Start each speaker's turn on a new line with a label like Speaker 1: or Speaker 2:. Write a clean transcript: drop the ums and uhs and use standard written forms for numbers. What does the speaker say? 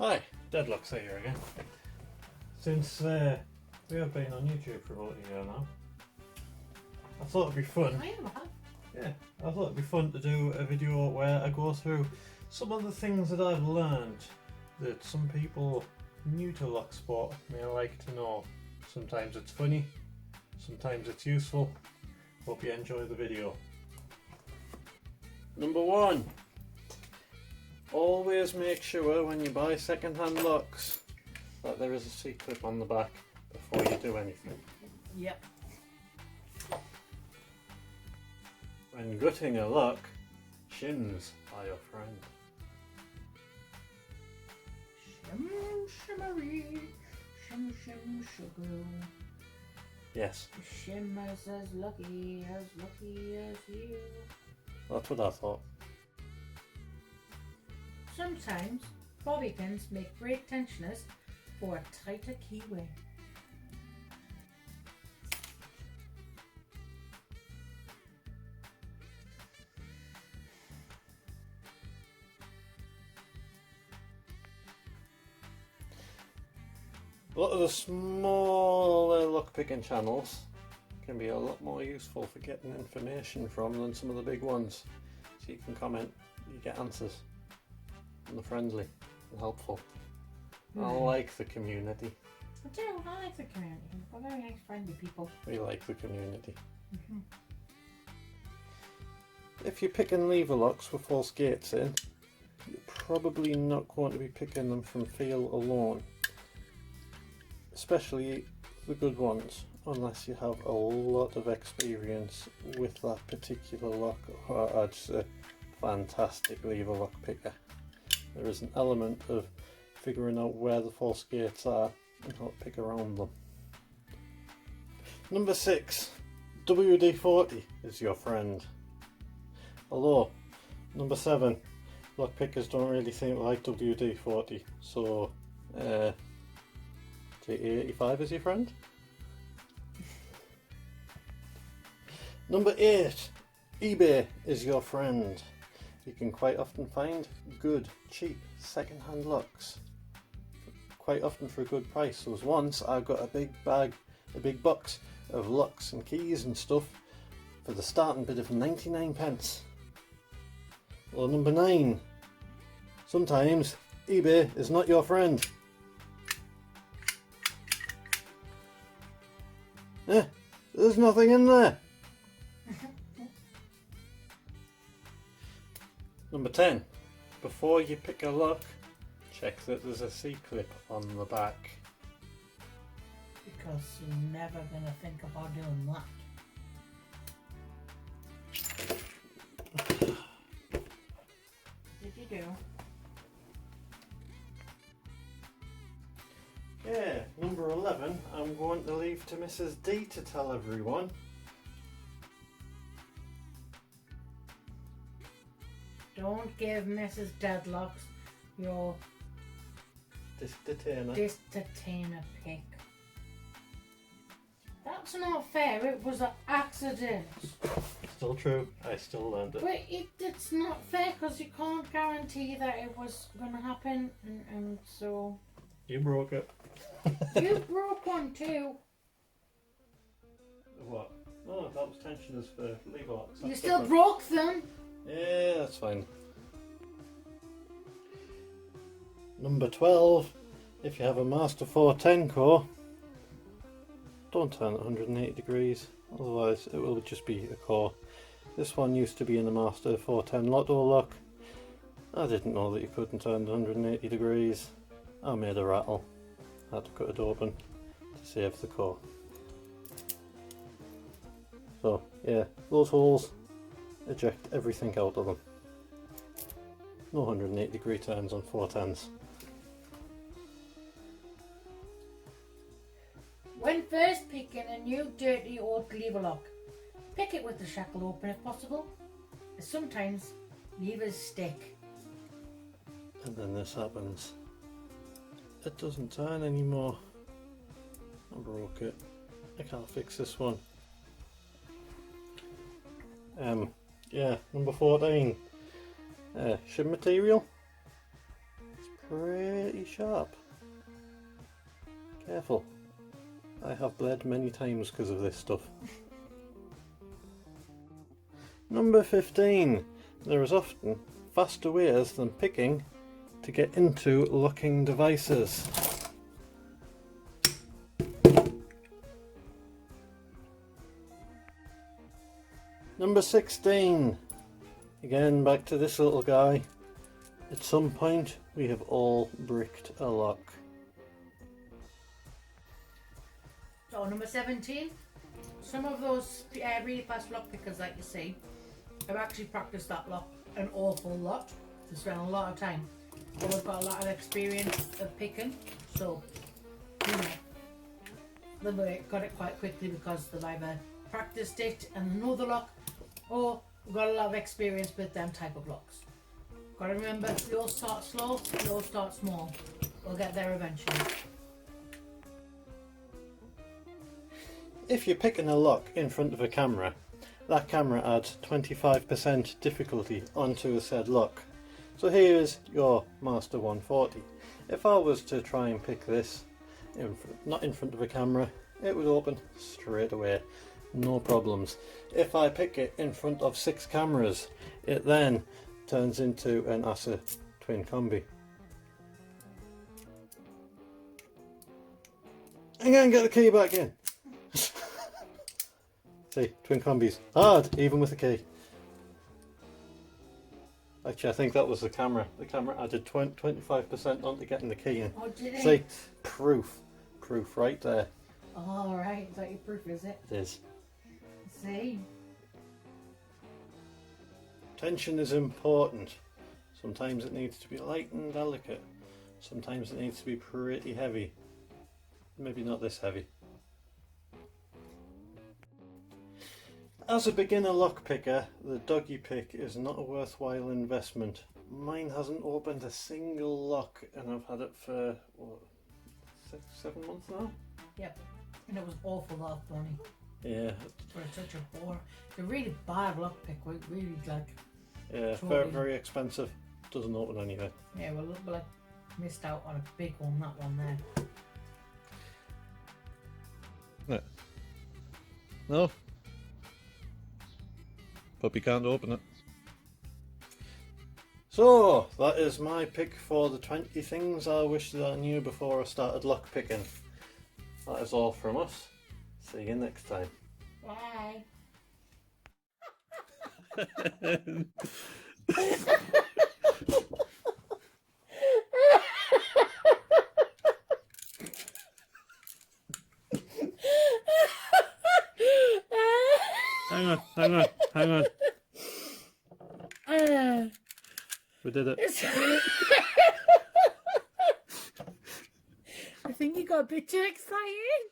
Speaker 1: Hi, Deadlocks here again. Since we have been on YouTube for about a year now, I thought it'd be fun. Yeah, I thought it'd be fun to do a video where I go through some of the things that I've learned that some people new to lock sport may like to know. Sometimes it's funny, sometimes it's useful. Hope you enjoy the video. Number 1. Always make sure when you buy second-hand locks that there is a C-clip on the back before you do anything.
Speaker 2: Yep.
Speaker 1: When gutting a lock, shims are your friend.
Speaker 2: Shim shimmery, shim shim sugar.
Speaker 1: Yes,
Speaker 2: Shim is as lucky as you.
Speaker 1: that's what I thought.
Speaker 2: Sometimes bobby pins make great tensioners for a tighter keyway.
Speaker 1: A lot of the smaller lockpicking channels can be a lot more useful for getting information from than some of the big ones. So you can comment, you get answers, and they're friendly and helpful. I like the community.
Speaker 2: I do, I like the community. We're very nice, friendly people.
Speaker 1: We like the community.
Speaker 2: Mm-hmm.
Speaker 1: If you're picking lever locks with false gates in, you're probably not going to be picking them from feel alone. Especially the good ones, unless you have a lot of experience with that particular lock, or I'd say fantastic lever lock picker. There is an element of figuring out where the false gates are and how to pick around them. Number 6, WD-40 is your friend. Although, number 7, lock pickers don't really seem to like WD-40, so JE85 is your friend. Number 8, eBay is your friend. You can quite often find good, cheap, second-hand locks. Quite often for a good price. There was once I got a big box of locks and keys and stuff for the starting bid of 99 pence. Well, number 9, sometimes eBay is not your friend. There's nothing in there. Number 10, before you pick a lock, check that there's a C-clip on the back.
Speaker 2: Because you're never going to think about doing that. What did you do?
Speaker 1: Yeah, number 11, I'm going to leave to Mrs. D to tell everyone.
Speaker 2: Don't give Mrs. Deadlocks your
Speaker 1: Disc detainer.
Speaker 2: disc detainer pick. That's not fair, it was an accident.
Speaker 1: Still true, I still learned it.
Speaker 2: But it's not fair because you can't guarantee that it was going to happen, and so...
Speaker 1: You broke it.
Speaker 2: You broke one too.
Speaker 1: What? Oh, that was tensioners for lever locks.
Speaker 2: You still broke them.
Speaker 1: Yeah, that's fine. Number 12, if you have a Master 410 core, don't turn it 180 degrees, otherwise it will just be a core. This one used to be in the Master 410 Lotto lock. I didn't know that you couldn't turn it 180 degrees. I made a rattle. I had to cut it open to save the core. So yeah, those holes, eject everything out of them. No 180 degree turns on 410s.
Speaker 2: When first picking a new dirty old lever lock, pick it with the shackle open if possible. Sometimes levers stick.
Speaker 1: And then this happens. It doesn't turn anymore. I broke it. I can't fix this one. Yeah, number 14. Shim material. It's pretty pretty sharp. Careful. I have bled many times because of this stuff. Number 15. There is often faster ways than picking to get into locking devices. Number 16. Again, back to this little guy. At some point, we have all bricked a lock.
Speaker 2: So number 17. Some of those really fast lock pickers that you see have actually practiced that lock an awful lot. They spend a lot of time. But we've got a lot of experience of picking, so you know they've got it quite quickly because they've either practiced it and know the lock, or we've got a lot of experience with them type of locks. Got to remember, we all start slow, we all start small. We'll get there eventually.
Speaker 1: If you're picking a lock in front of a camera, that camera adds 25% difficulty onto a said lock. So here is your Master 140. If I was to try and pick this, not in front of a camera, it would open straight away, no problems. If I pick it in front of 6 cameras, it then turns into an ASA twin combi. Hang on, get the key back in. See, twin combis, hard, even with the key. Actually, I think that was the camera. The camera added 25% onto getting the key in.
Speaker 2: Oh, did it?
Speaker 1: See, proof right there.
Speaker 2: Oh, right, is that your proof, is it?
Speaker 1: It is.
Speaker 2: See?
Speaker 1: Tension is important. Sometimes it needs to be light and delicate. Sometimes it needs to be pretty heavy. Maybe not this heavy. As a beginner lockpicker, the doggy pick is not a worthwhile investment. Mine hasn't opened a single lock and I've had it for, what, 7 months now?
Speaker 2: Yep. And it was awful that funny.
Speaker 1: Yeah.
Speaker 2: For such a bore. It's a really bad lockpick, really like.
Speaker 1: Yeah,
Speaker 2: totally.
Speaker 1: very expensive. Doesn't open anyway.
Speaker 2: Yeah, well, we like missed out on a big one, that one there.
Speaker 1: No. Puppy can't open it. So, that is my pick for the 20 things I wish that I knew before I started lockpicking. That is all from us. See you next time.
Speaker 2: Bye.
Speaker 1: Hang on. We did it.
Speaker 2: I think you got a bit too excited.